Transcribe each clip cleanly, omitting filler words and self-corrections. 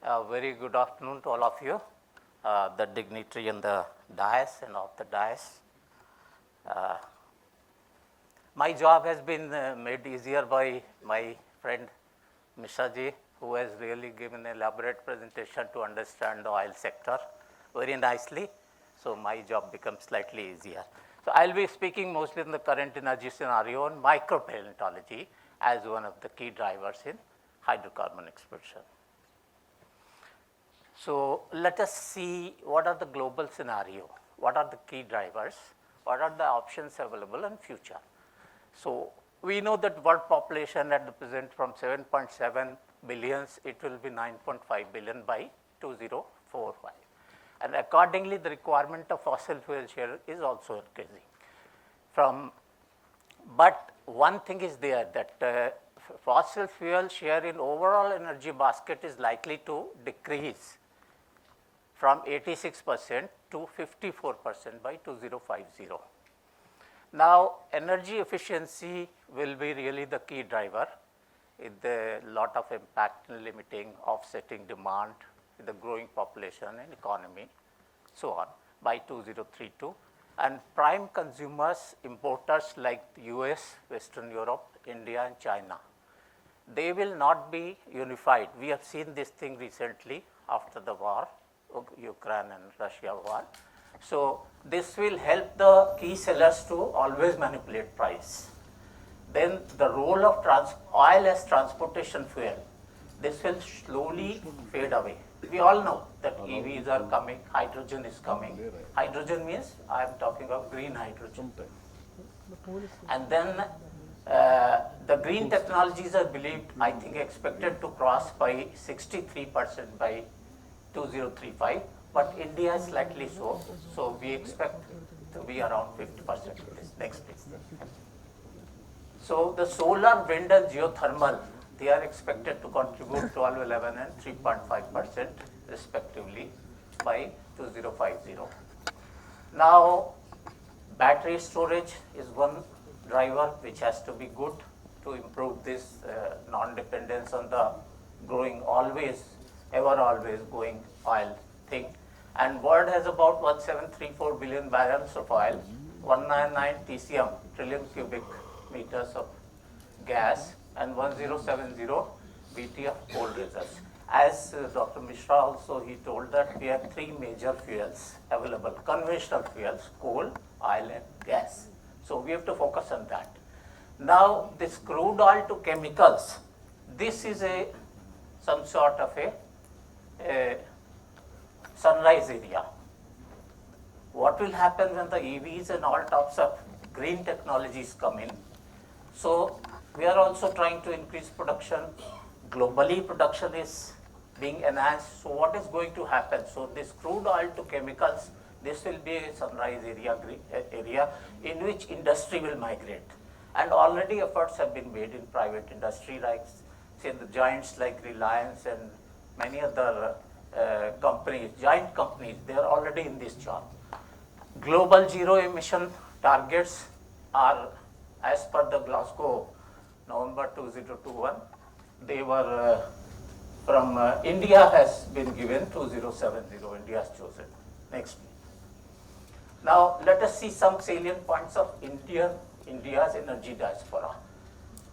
Very good afternoon to all of you, the dignitary in the dais and off the dais. My job has been made easier by my friend Mishaji, who has really given an elaborate presentation to understand the oil sector very nicely. So my job becomes slightly easier. So I'll be speaking mostly in the current energy scenario on micropaleontology as one of the key drivers in hydrocarbon exploration. So let us see what are the global scenario, what are the key drivers, what are the options available in future. So we know that world population at the present from 7.7 billions, it will be 9.5 billion by 2045. And accordingly, the requirement of fossil fuel share is also increasing. But one thing is there that fossil fuel share in overall energy basket is likely to decrease from 86% to 54% by 2050. Now, energy efficiency will be really the key driver with a lot of impact in limiting, offsetting demand with the growing population and economy, so on, by 2032. And prime consumers, importers like US, Western Europe, India and China, they will not be unified. We have seen this thing recently after the war, Ukraine and Russia war. So this will help the key sellers to always manipulate price. Then the role of oil as transportation fuel, this will slowly fade away. We all know that EVs are coming, hydrogen is coming. Hydrogen means I am talking of green hydrogen. And then the green technologies are believed, I think, expected to cross by 63% by 2035, but India is slightly so we expect to be around 50% in this next phase. So the solar, wind and geothermal, they are expected to contribute 12, 11 and 3.5% respectively by 2050. Now, battery storage is one driver which has to be good to improve this non-dependence on the growing ever always going oil thing. And world has about 1734 billion barrels of oil, 199 TCM, trillion cubic meters of gas, and 1070 BT of coal reserves. As Dr. Mishra also, he told that we have three major fuels available, conventional fuels, coal, oil and gas. So we have to focus on that. Now this crude oil to chemicals, this is some sort of a sunrise area. What will happen when the EVs and all types of green technologies come in? So we are also trying to increase production. Globally, production is being enhanced. So what is going to happen? So this crude oil to chemicals, this will be a sunrise area in which industry will migrate. And already efforts have been made in private industry, like say the giants like Reliance and many other companies, giant companies, they are already in this job. Global zero emission targets are, as per the Glasgow, November 2021, they were from India has been given 2070, India has chosen. Next. Now let us see some salient points of India's energy diaspora.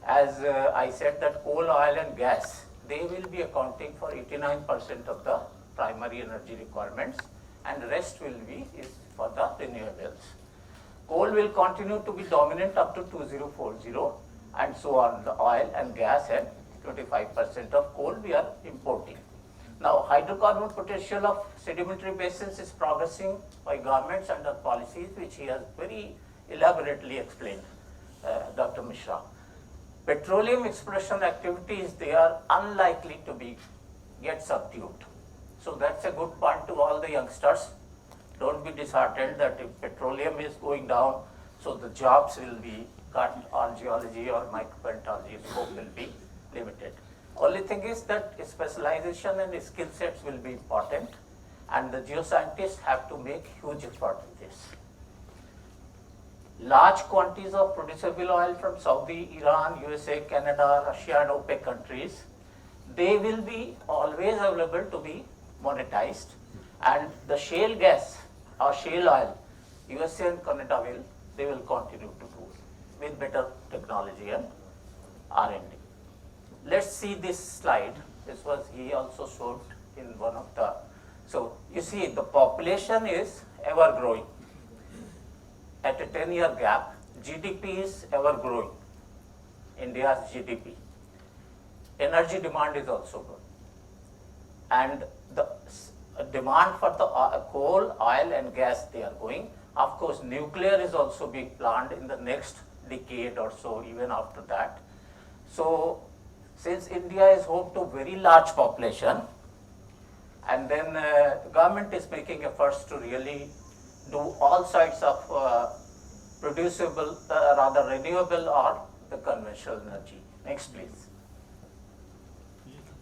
As I said that coal, oil and gas, they will be accounting for 89% of the primary energy requirements and the rest will be for the renewables. Coal will continue to be dominant up to 2040 and so on, the oil and gas and 25% of coal we are importing. Now hydrocarbon potential of sedimentary basins is progressing by governments under policies which he has very elaborately explained, Dr. Mishra. Petroleum exploration activities, they are unlikely to get subdued. So that's a good point to all the youngsters. Don't be disheartened that if petroleum is going down, so the jobs will be cut on geology or micropaleontology, scope will be limited. Only thing is that specialization and skill sets will be important and the geoscientists have to make huge effort in this. Large quantities of producible oil from Saudi, Iran, USA, Canada, Russia and OPEC countries, they will be always available to be monetized, and the shale gas or shale oil, USA and Canada they will continue to do with better technology and R&D. Let's see this slide. This was he also showed in one of the. So you see the population is ever growing. At a 10-year gap, GDP is ever growing. India's GDP. Energy demand is also growing. And the demand for the coal, oil and gas, they are going. Of course, nuclear is also being planned in the next decade or so, even after that. So, since India is home to very large population, and then government is making efforts to really do all sides of producible, rather renewable or the conventional energy. Next, please.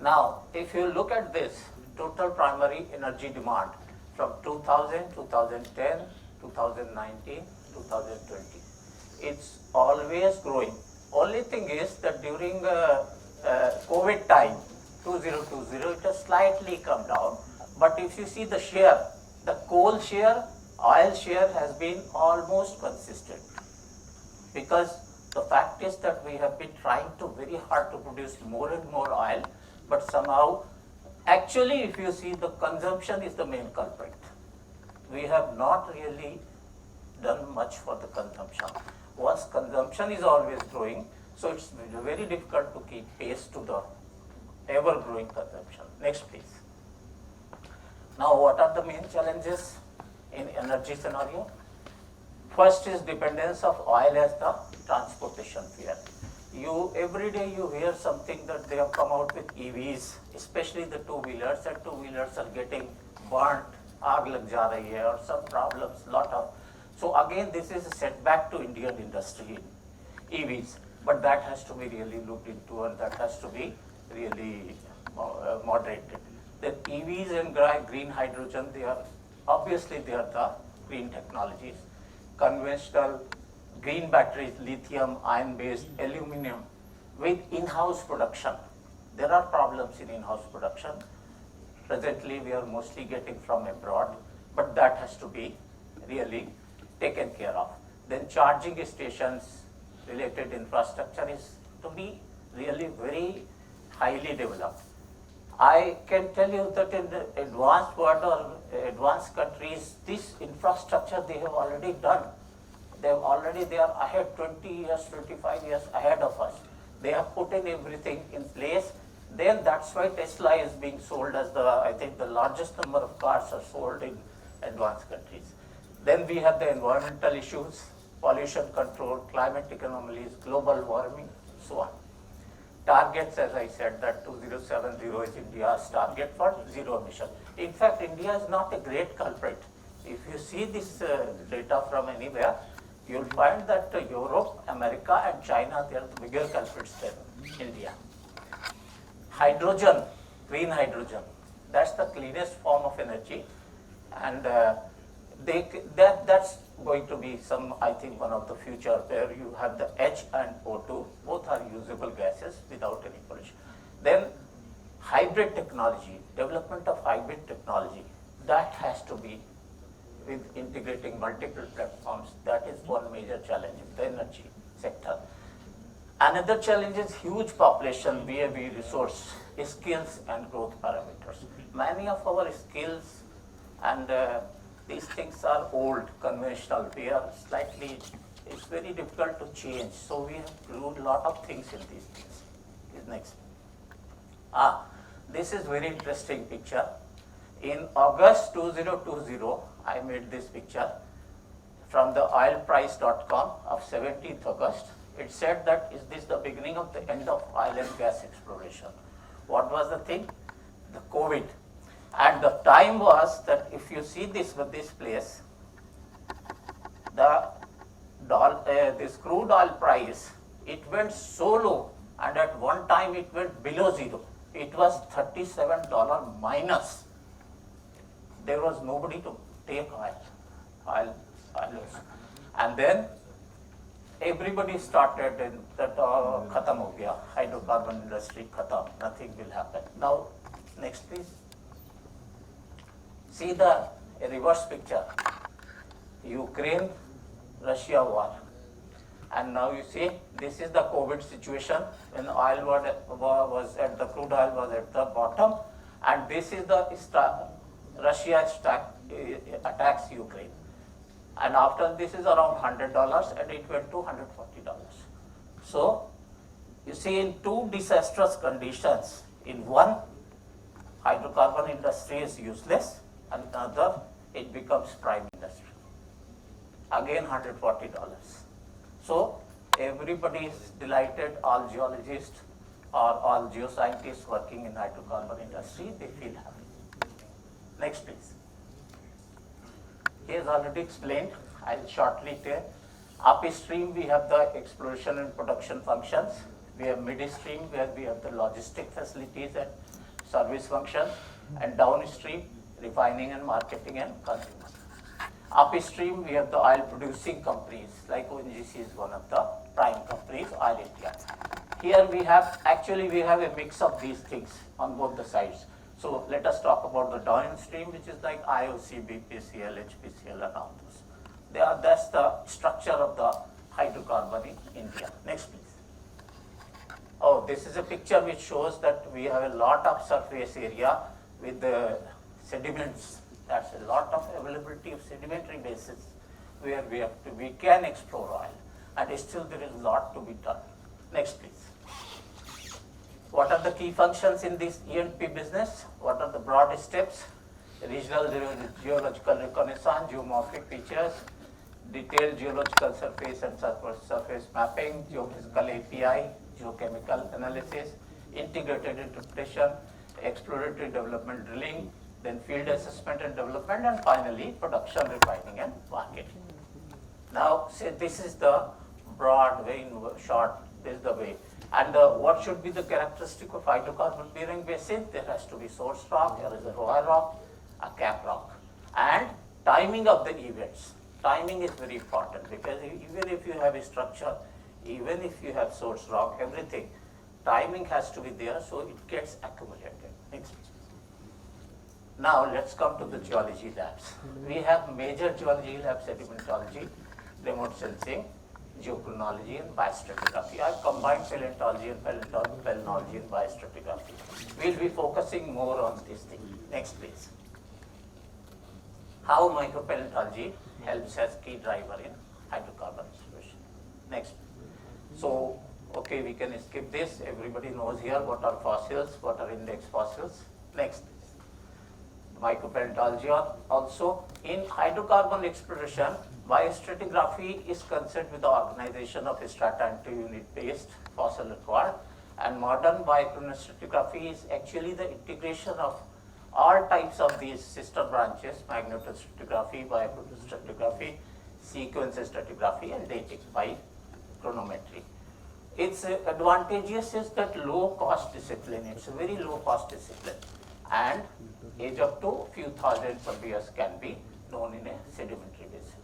Now, if you look at this, total primary energy demand from 2000, 2010, 2019, 2020, it's always growing. Only thing is that during COVID time, 2020, it has slightly come down. But if you see the share, the coal share, oil share has been almost consistent. Because the fact is that we have been trying to very hard to produce more and more oil, but somehow, actually if you see, the consumption is the main culprit. We have not really done much for the consumption. Once consumption is always growing, so it's very difficult to keep pace to the ever-growing consumption. Next, please. Now, what are the main challenges in energy scenario? First is dependence of oil as the transportation fuel. Every day you hear something that they have come out with EVs, especially the two-wheelers, and two-wheelers are getting burnt, aag lag ja rahi hai, or some problems, lot of. So again, this is a setback to Indian industry in EVs, but that has to be really looked into, and that has to be really moderated. Then EVs and green hydrogen, they are the green technologies. Conventional green batteries, lithium, iron-based, aluminum, with in-house production. There are problems in in-house production. Presently, we are mostly getting from abroad, but that has to be really taken care of. Then charging stations related infrastructure is to be really very highly developed. I can tell you that in the advanced world or advanced countries, this infrastructure they have already done. They are ahead 20 years, 25 years ahead of us. They have put in everything in place. Then that's why Tesla is being sold as I think the largest number of cars are sold in advanced countries. Then we have the environmental issues, pollution control, climatic anomalies, global warming, so on. Targets, as I said, that 2070 is India's target for zero emission. In fact, India is not a great culprit. If you see this data from anywhere, you'll find that Europe, America and China, they are the bigger culprits than India. Hydrogen, green hydrogen, that's the cleanest form of energy, and that's going to be I think one of the future where you have the H and O2, both are usable gases without any pollution. Then hybrid technology, development of hybrid technology, that has to be with integrating multiple platforms. That is one major challenge in the energy sector. Another challenge is huge population, VAV resource, skills and growth parameters. Many of our skills and these things are old, conventional. They are it's very difficult to change. So we have to do a lot of things in these things. Next. This is very interesting picture. In August 2020, I made this picture from the oilprice.com of 17th August. It said that is this the beginning of the end of oil and gas exploration? What was the thing? The COVID. And the time was that if you see this place, this crude oil price, it went so low, and at one time it went below zero. It was $37 minus. There was nobody to take oil. And then everybody started in that khatam ho gaya, hydrocarbon industry, khatam, nothing will happen. Now, next please. See the reverse picture. Ukraine-Russia war. And now you see, this is the COVID situation when oil was at the crude oil was at the bottom, and this is the Russia attacks Ukraine. And after this is around $100 and it went to $140. So you see, in two disastrous conditions, in one hydrocarbon industry is useless, and another it becomes prime industry. Again $140. So everybody is delighted, all geologists or all geoscientists working in hydrocarbon industry, they feel happy. Next please. He has already explained, I'll shortly tell. Upstream we have the exploration and production functions. We have midstream where we have the logistic facilities and service functions, and downstream refining and marketing and consumer. Upstream we have the oil producing companies, like ONGC is one of the prime companies, Oil India. Here we have a mix of these things on both the sides. So let us talk about the downstream, which is like IOC, BPCL, HPCL and all those. That's the structure of the hydrocarbon in India. Next please. Oh, this is a picture which shows that we have a lot of surface area with the sediments. That's a lot of availability of sedimentary bases where we can explore oil, and still there is a lot to be done. Next please. What are the key functions in this E&P business? What are the broad steps? Regional geological reconnaissance, geomorphic features, detailed geological surface and surface mapping, geophysical API, geochemical analysis, integrated interpretation, exploratory development drilling, then field assessment and development, and finally production, refining and marketing. Now, say this is the broad way, in short, this is the way. And what should be the characteristic of hydrocarbon bearing basin? There has to be source rock, a reservoir rock, a cap rock, and timing of the events. Timing is very important, because even if you have a structure, even if you have source rock, everything, timing has to be there so it gets accumulated. Next. Now let's come to the geology labs. We have major geology labs: sedimentology, remote sensing, geochronology and biostratigraphy. I have combined paleontology and paleontology and biostratigraphy. We'll be focusing more on this thing. Next please. How micropaleontology helps as key driver in hydrocarbon exploration. Next. So, okay, we can skip this. Everybody knows here what are fossils, what are index fossils. Next. Micropaleontology also. In hydrocarbon exploration, biostratigraphy is concerned with the organization of strata and unit-based fossil record, and modern biochronostratigraphy is actually the integration of all types of these sister branches: magnetostratigraphy, biochronostratigraphy, sequence stratigraphy, and dating by chronometry. Its advantageous is that low cost discipline. It's a very low cost discipline, and age up to few thousands of years can be known in a sedimentary basin.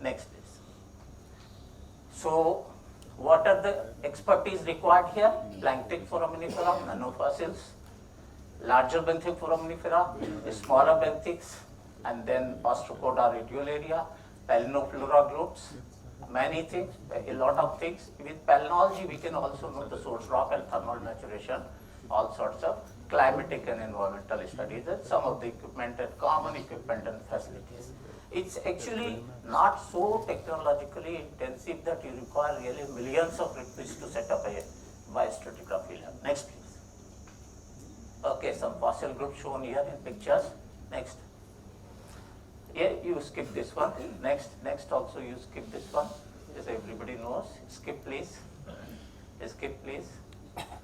Next please. So what are the expertise required here? Planktic foraminifera, nanofossils, larger benthic foraminifera, smaller benthics, and then Ostracoda radiolaria, Palinoflora groups, many things, a lot of things. With palynology, we can also know the source rock and thermal maturation, all sorts of climatic and environmental studies, and some of the equipment and common equipment and facilities. It's actually not so technologically intensive that you require really millions of rupees to set up a biostratigraphy lab. Next please. Okay, some fossil groups shown here in pictures. Next. Yeah, you skip this one. Next also you skip this one. As everybody knows. Skip please. Skip please.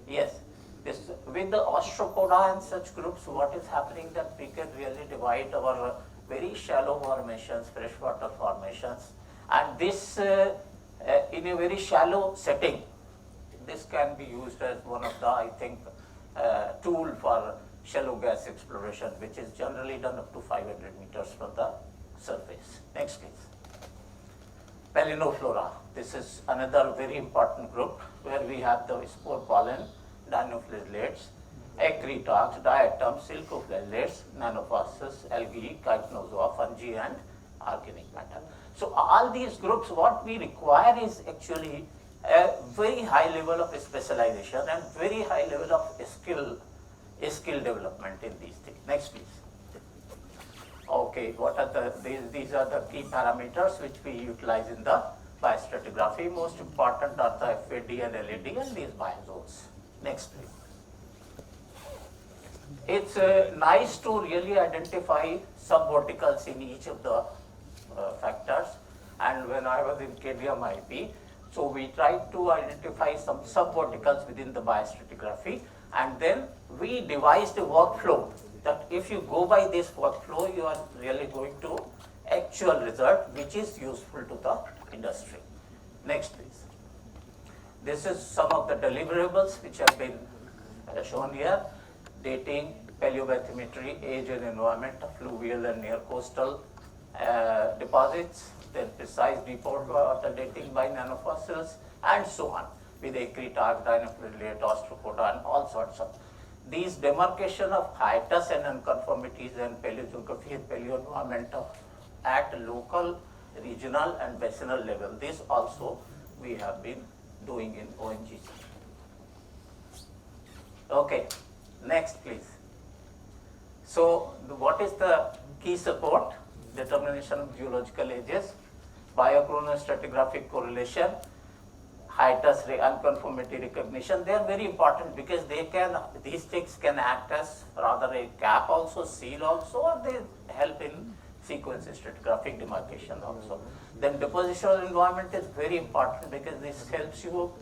Yes. This, with the Ostracoda and such groups, what is happening that we can really divide our very shallow formations, freshwater formations, and this in a very shallow setting, this can be used as one of the, I think, tool for shallow gas exploration, which is generally done up to 500 meters from the surface. Next please. Palaeonoflora. This is another very important group where we have the spore pollen, dinoflagellates, acritarchs, diatoms, silcoflagellates, nanofossils, algae, chitin, fungi, and organic matter. So all these groups, what we require is actually a very high level of specialization and very high level of skill development in these things. Next, please. Okay, what are these are the key parameters which we utilize in the biostratigraphy. Most important are the FAD and LAD and these biozones. Next, please. It's nice to really identify subverticals in each of the factors. And when I was in KDM IP, so we tried to identify some subverticals within the biostratigraphy, and then we devised a workflow that if you go by this workflow, you are really going to actual result which is useful to the industry. Next, please. This is some of the deliverables which have been shown here. Dating, paleobathymetry, age and environment of fluvial and near coastal deposits, then precise deep water dating by nanofossils, and so on, with acritarch, dinoflagellate, osteropoda, and all sorts of. These demarcation of hiatus and unconformities and paleogeography and paleoenvironment at local, regional, and basinal level, this also we have been doing in ONGC. Okay, next please. So what is the key support? Determination of geological ages, biochronostratigraphic correlation, hiatus unconformity recognition. They are very important because these sticks can act as rather a cap also, seal also, or they help in sequence stratigraphic demarcation also. Then depositional environment is very important because this helps you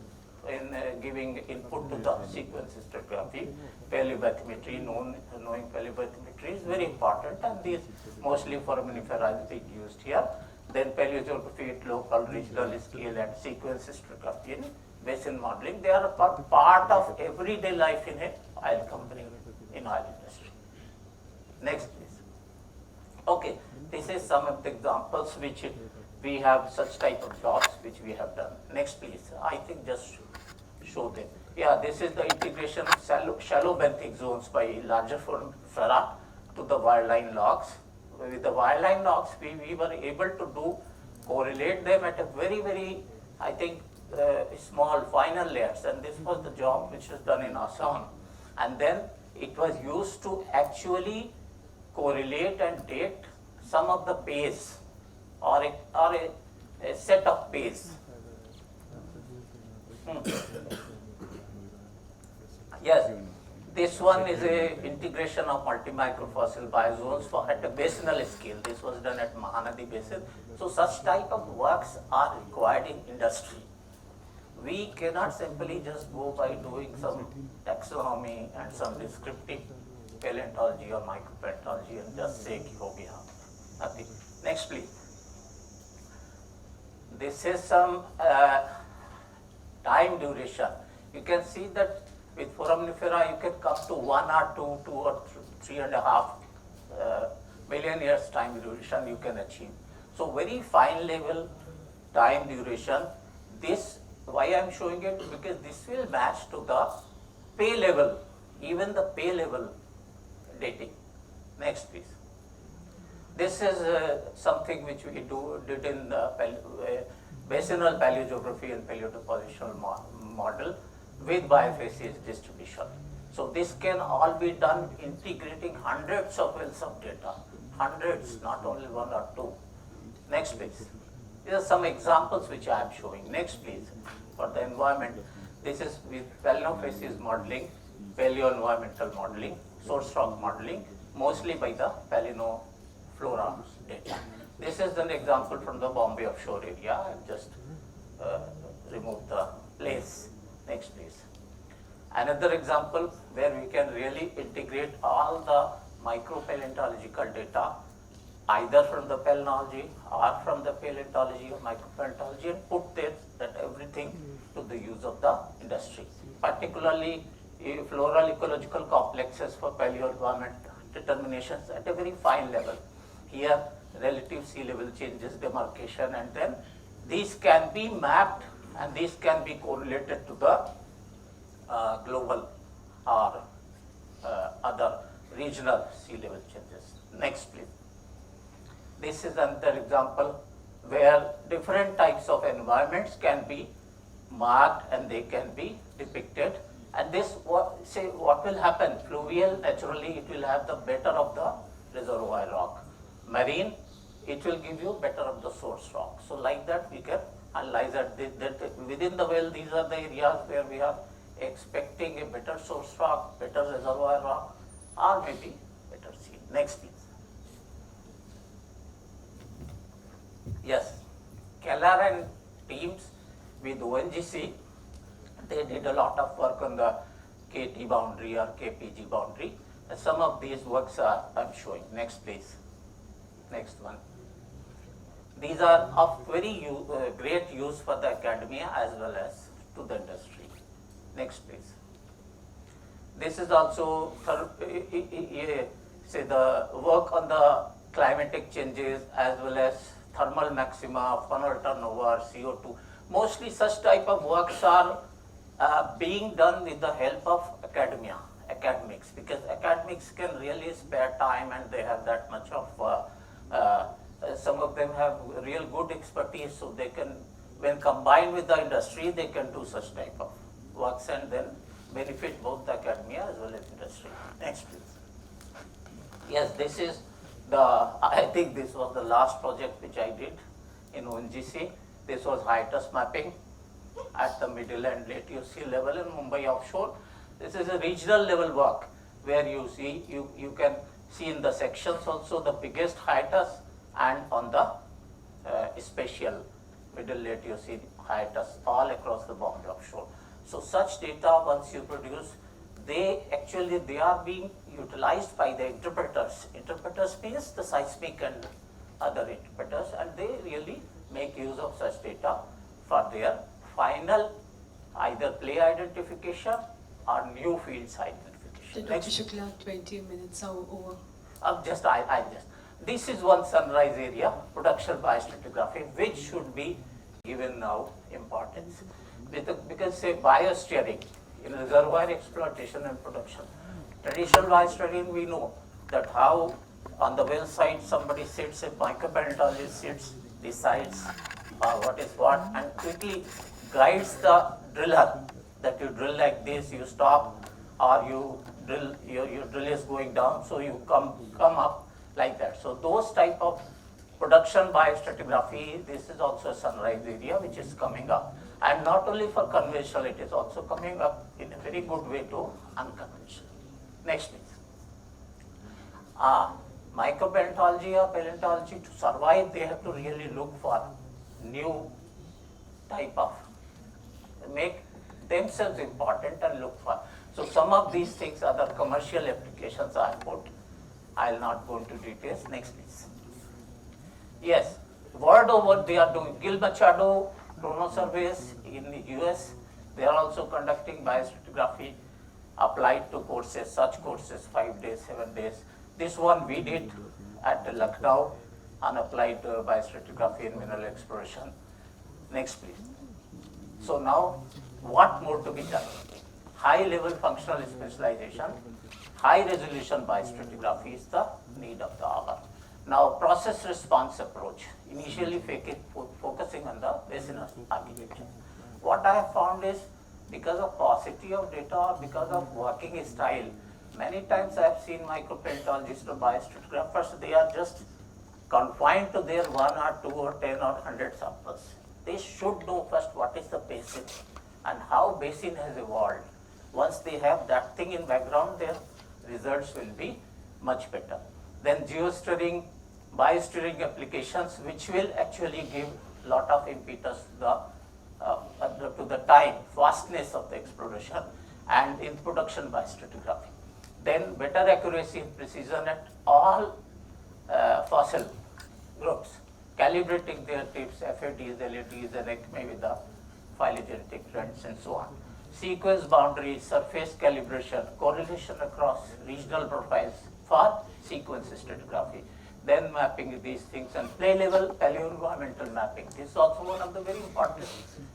in giving input to the sequence stratigraphy. Paleobathymetry, knowing paleobathymetry is very important, and these mostly foraminifera is being used here. Then paleogeography at local, regional scale, and sequence stratigraphy in basin modeling. They are a part of everyday life in an oil company, in oil industry. Next, please. Okay, this is some of the examples which we have such type of jobs which we have done. Next, please. I think just show them. Yeah, this is the integration of shallow benthic zones by larger foraminifera to the wireline logs. With the wireline logs, we were able to correlate them at a very, I think, small final layers, and this was the job which was done in Assam. And then it was used to actually correlate and date some of the pays or a set of pays. Yes, this one is a integration of multi-microfossil biozones at a basinal scale. This was done at Mahanadi Basin. So such type of works are required in industry. We cannot simply just go by doing some taxonomy and some descriptive paleontology or micropaleontology and just say ki ho gaya. Nothing. Next, please. This is some time duration. You can see that with foraminifera you can come to 1 or 2 or 3.5 million years time duration you can achieve. So very fine level time duration. This, why I am showing it, because this will match to the pay level, even the pay level dating. Next, please. This is something which we did in the basinal paleogeography and paleodepositional model with bifacies distribution. So this can all be done integrating hundreds of wells of data, hundreds, not only 1 or 2. Next, please. These are some examples which I am showing. Next, please. For the environment, this is with paleofacies modeling, paleoenvironmental modeling, source rock modeling, mostly by the paleonoflora data. This is an example from the Bombay offshore area. I have just removed the place. Next, please. Another example where we can really integrate all the micropaleontological data, either from the palynology or from the paleontology or micropaleontology, and put that everything to the use of the industry. Particularly floral ecological complexes for paleoenvironment determinations at a very fine level. Here, relative sea level changes, demarcation, and then these can be mapped and these can be correlated to the global or other regional sea level changes. Next, please. This is another example where different types of environments can be marked and they can be depicted. And this, what will happen? Fluvial, naturally, it will have the better of the reservoir rock. Marine, it will give you better of the source rock. So like that, we can analyze that within the well, these are the areas where we are expecting a better source rock, better reservoir rock, or maybe better sea. Next, please. Yes, Keller and teams with ONGC, they did a lot of work on the KT boundary or KPG boundary. And some of these works are, I'm showing. Next, please. Next one. These are of very great use for the academia as well as to the industry. Next, please. This is also, say, the work on the climatic changes as well as thermal maxima, funnel turnover, CO2. Mostly such type of works are being done with the help of academics, because academics can really spare time and they have that much of, some of them have real good expertise, so they can, when combined with the industry, they can do such type of works and then benefit both the academia as well as industry. Next, please. Yes, this is I think this was the last project which I did in ONGC. This was hiatus mapping at the middle and late sea level in Mumbai offshore. This is a regional level work where you see, you can see in the sections also the biggest hiatus and on the spatial middle late sea hiatus all across the Bombay offshore. So such data, once you produce, they are being utilized by the interpreters. Interpreters means the seismic and other interpreters, and they really make use of such data for their final either play identification or new fields identification. Dr. Shukla, 20 minutes are over. This is one sunrise area, production by stratigraphy, which should be given now importance. Because say biosteering in reservoir exploitation and production. Traditional biosteering, we know that how on the well side somebody sits, a micropalaeontologist sits, decides what is what, and quickly guides the driller that you drill like this, you stop, or you drill, your drill is going down, so you come up like that. So those type of production by stratigraphy, this is also a sunrise area which is coming up. And not only for conventional, it is also coming up in a very good way to unconventional. Next, please. Micropalaeontology or paleontology, to survive, they have to really look for new type of, make themselves important and look for. So some of these things, other commercial applications are put. I'll not go into details. Next, please. Yes, world over they are doing Gil Machado chrono surveys in the US. They are also conducting biostratigraphy applied to courses, such courses 5 days, 7 days. This one we did at Lucknow, unapplied biostratigraphy in mineral exploration. Next, please. So now, what more to be done? High level functional specialization, high resolution biostratigraphy is the need of the hour. Now, process response approach, initially focusing on the basin architecture. What I have found is, because of paucity of data or because of working style, many times I have seen micropalaeontologists or biostratigraphers, they are just confined to their 1 or 2 or 10 or 100 samples. They should know first what is the basin and how basin has evolved. Once they have that thing in background, their results will be much better. Then geosteering, biosteering applications, which will actually give lot of impetus to the time, fastness of the exploration and in production by stratigraphy. Then better accuracy and precision at all fossil groups, calibrating their tips, FADs, LADs, and maybe the phylogenetic trends and so on. Sequence boundaries, surface calibration, correlation across regional profiles for sequence stratigraphy. then mapping these things, and play level paleo-environmental mapping. This is also one of the very important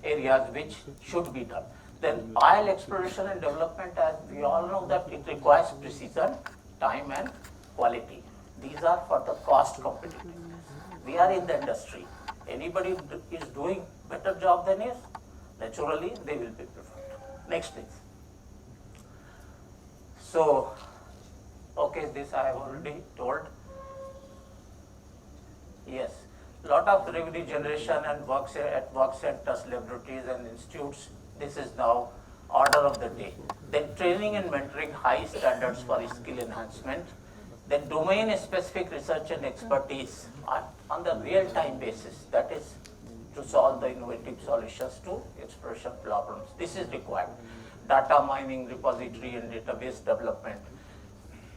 areas which should be done. Then oil exploration and development, as we all know that it requires precision, time and quality. These are for the cost competitiveness. We are in the industry. Anybody is doing better job than us, naturally they will be preferred. Next please. So, okay, this I have already told. Yes, lot of revenue generation and work at work centers, laboratories and institutes. This is now order of the day. Then training and mentoring high standards for skill enhancement. Then domain specific research and expertise on the real time basis. That is to solve the innovative solutions to exploration problems. This is required. Data mining, repository and database development.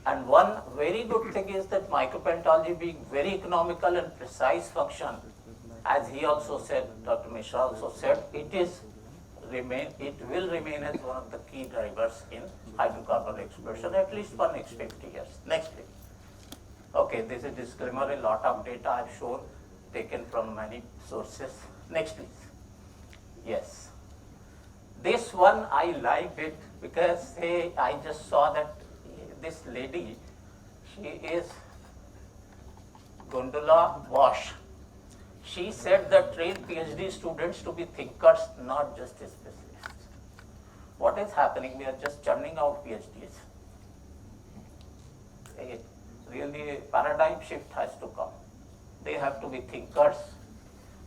And one very good thing is that micropalaeontology being very economical and precise function, as he also said, Dr. Mishra also said, it will remain as one of the key drivers in hydrocarbon exploration, at least for next 50 years. Next please. Okay, this is disclaimer, a lot of data I have shown, taken from many sources. Next please. Yes. This one I liked it because I just saw that this lady, she is Gondola Wash. She said that train PhD students to be thinkers, not just specialists. What is happening? We are just churning out PhDs. Really, a paradigm shift has to come. They have to be thinkers.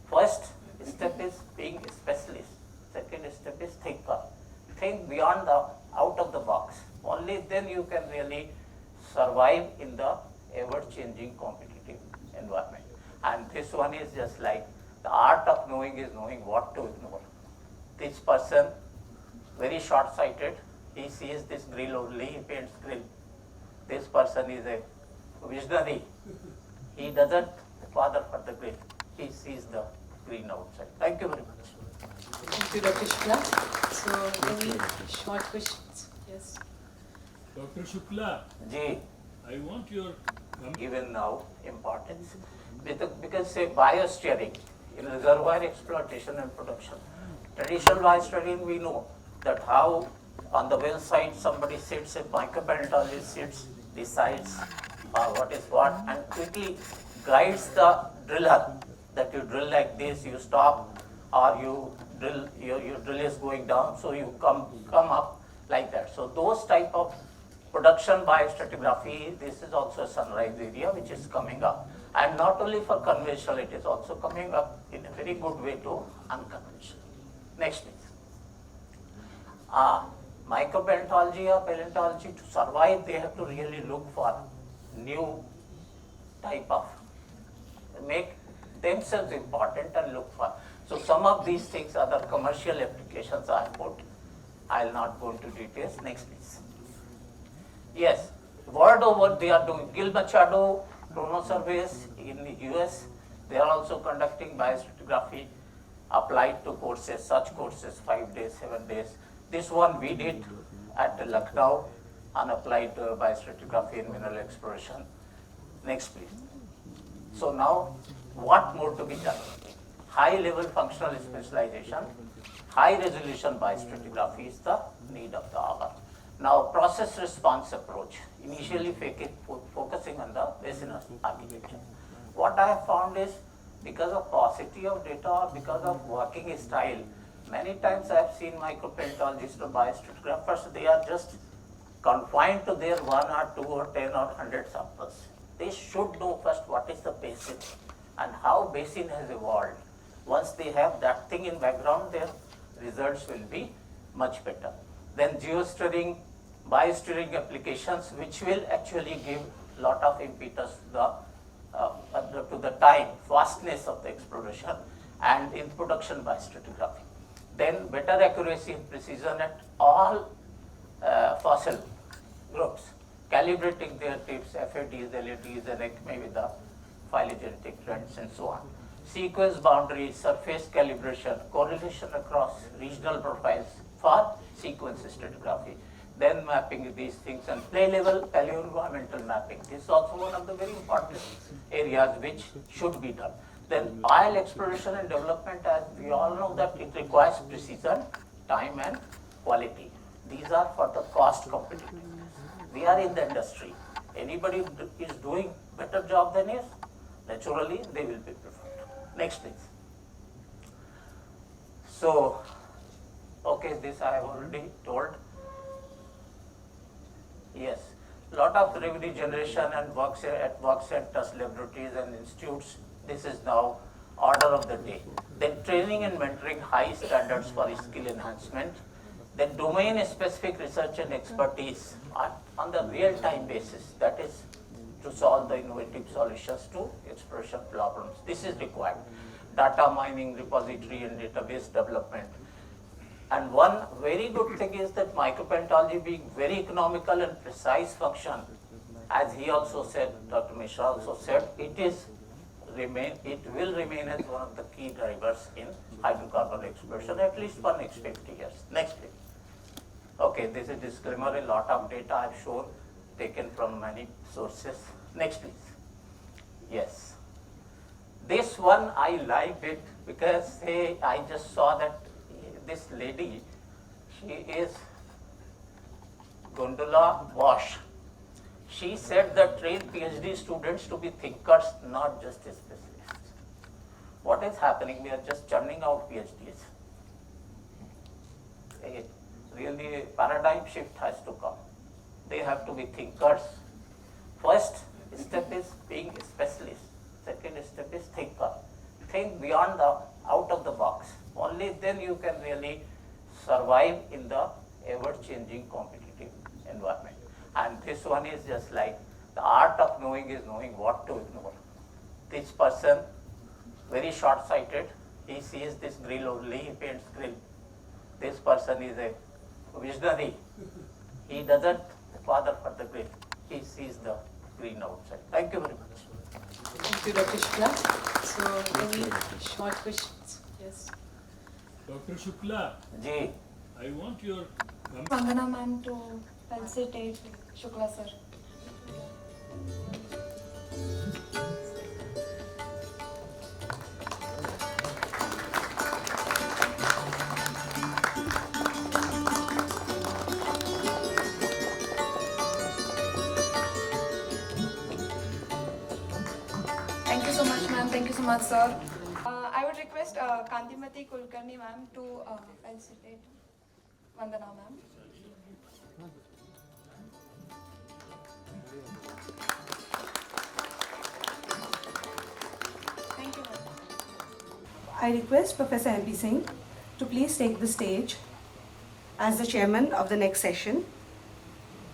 First step is being a specialist. Second step is thinker. Think beyond the, out of the box. Only then you can really survive in the ever-changing competitive environment. And this one is just like the art of knowing is knowing what to ignore. This person, very short-sighted, he sees this grill only, he paints grill. This person is a visionary. He doesn't bother for the grill. He sees the green outside. Thank you very much. Thank you, Dr. Shukla. So, any short questions? Yes. Dr. Shukla, Ji, I want your given now importance. Because say biosteering in reservoir exploitation and production. Traditional biosteering we know that how on the well side somebody sits, a micropalaeontologist sits, decides what is what and quickly guides the driller that you drill like this, you stop, or you drill, your drill is going down, so you come up like that. So those type of production by stratigraphy, this is also a sunrise area which is coming up. And not only for conventional, it is also coming up in a very good way to unconventional. Next please. Micropalaeontology or paleontology, to survive, they have to really look for new type of, make themselves important and look for. So some of these things, other commercial applications I have put. I will not go into details. Next please. Yes, world over they are doing Gil Machado chrono surveys in the US. They are also conducting biostratigraphy applied to courses, such courses 5 days, 7 days. This one we did at Lucknow, unapplied biostratigraphy in mineral exploration. Next please. So now what more to be done? High level functional specialization, high resolution biostratigraphy is the need of the hour. Now process response approach, initially focusing on the basin architecture. What I have found is because of paucity of data or because of working style, many times I have seen micropalaeontologists or biostratigraphers, they are just confined to their 1 or 2 or 10 or 100 samples. They should know first what is the basin and how basin has evolved. Once they have that thing in background, their results will be much better. Then geosteering, biosteering applications, which will actually give lot of impetus to the time, fastness of the exploration and in production biostratigraphy. Then better accuracy and precision at all fossil groups, calibrating their tips, FADs, LADs, and maybe the phylogenetic trends and so on. Sequence boundaries, surface calibration, correlation across regional profiles for sequence stratigraphy. then mapping these things, and play level paleoenvironmental mapping. This is also one of the very important areas which should be done. Then oil exploration and development, as we all know that it requires precision, time and quality. These are for the cost competitiveness. We are in the industry. Anybody is doing better job than us, naturally they will be preferred. Next please. So, okay, this I have already told. Yes, lot of revenue generation and work at work centers, laboratories and institutes. This is now order of the day. Then training and mentoring high standards for skill enhancement. Then domain specific research and expertise on the real time basis. That is to solve the innovative solutions to exploration problems. This is required. Data mining, repository and database development. And one very good thing is that micropalaeontology being very economical and precise function, as he also said, Dr. Mishra also said, it will remain as one of the key drivers in hydrocarbon exploration, at least for next 50 years. Next please. Okay, this is disclaimer, a lot of data I have shown, taken from many sources. Next please. Yes. This one I like it because I just saw that this lady, she is Gondola Bosch. She said that train PhD students to be thinkers, not just specialists. What is happening? We are just churning out PhDs. Really a paradigm shift has to come. They have to be thinkers. First step is being a specialist. Second step is thinker. Think beyond the, out of the box. Only then you can really survive in the ever-changing competitive environment. And this one is just like the art of knowing is knowing what to ignore. This person, very short-sighted, he sees this grill only, he paints grill. This person is a visionary. He doesn't bother for the grill. He sees the green outside. Thank you very much. Thank you, Dr. Shukla. So, any short questions? Yes. Dr. Shukla, Ji. I want your Vandana ma'am to felicitate Shukla sir. Thank you so much ma'am, thank you so much sir. I would request Kantimati Kulkarni ma'am to felicitate Vandana ma'am. Thank you ma'am. I request Professor MP Singh to please take the stage as the chairman of the next session,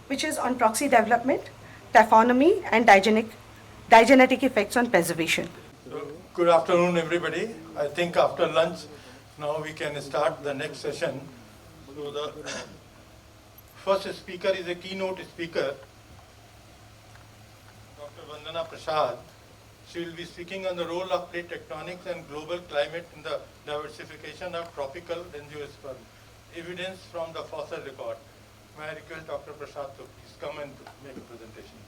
which is on proxy development, taphonomy and digenetic effects on preservation. Good afternoon, everybody. I think after lunch, now we can start the next session. So the first speaker is a keynote speaker, Dr. Vandana Prasad. She will be speaking on the role of plate tectonics and global climate in the diversification of tropical angiosperm, evidence from the fossil record. May I request Dr. Prasad to please come and make a presentation.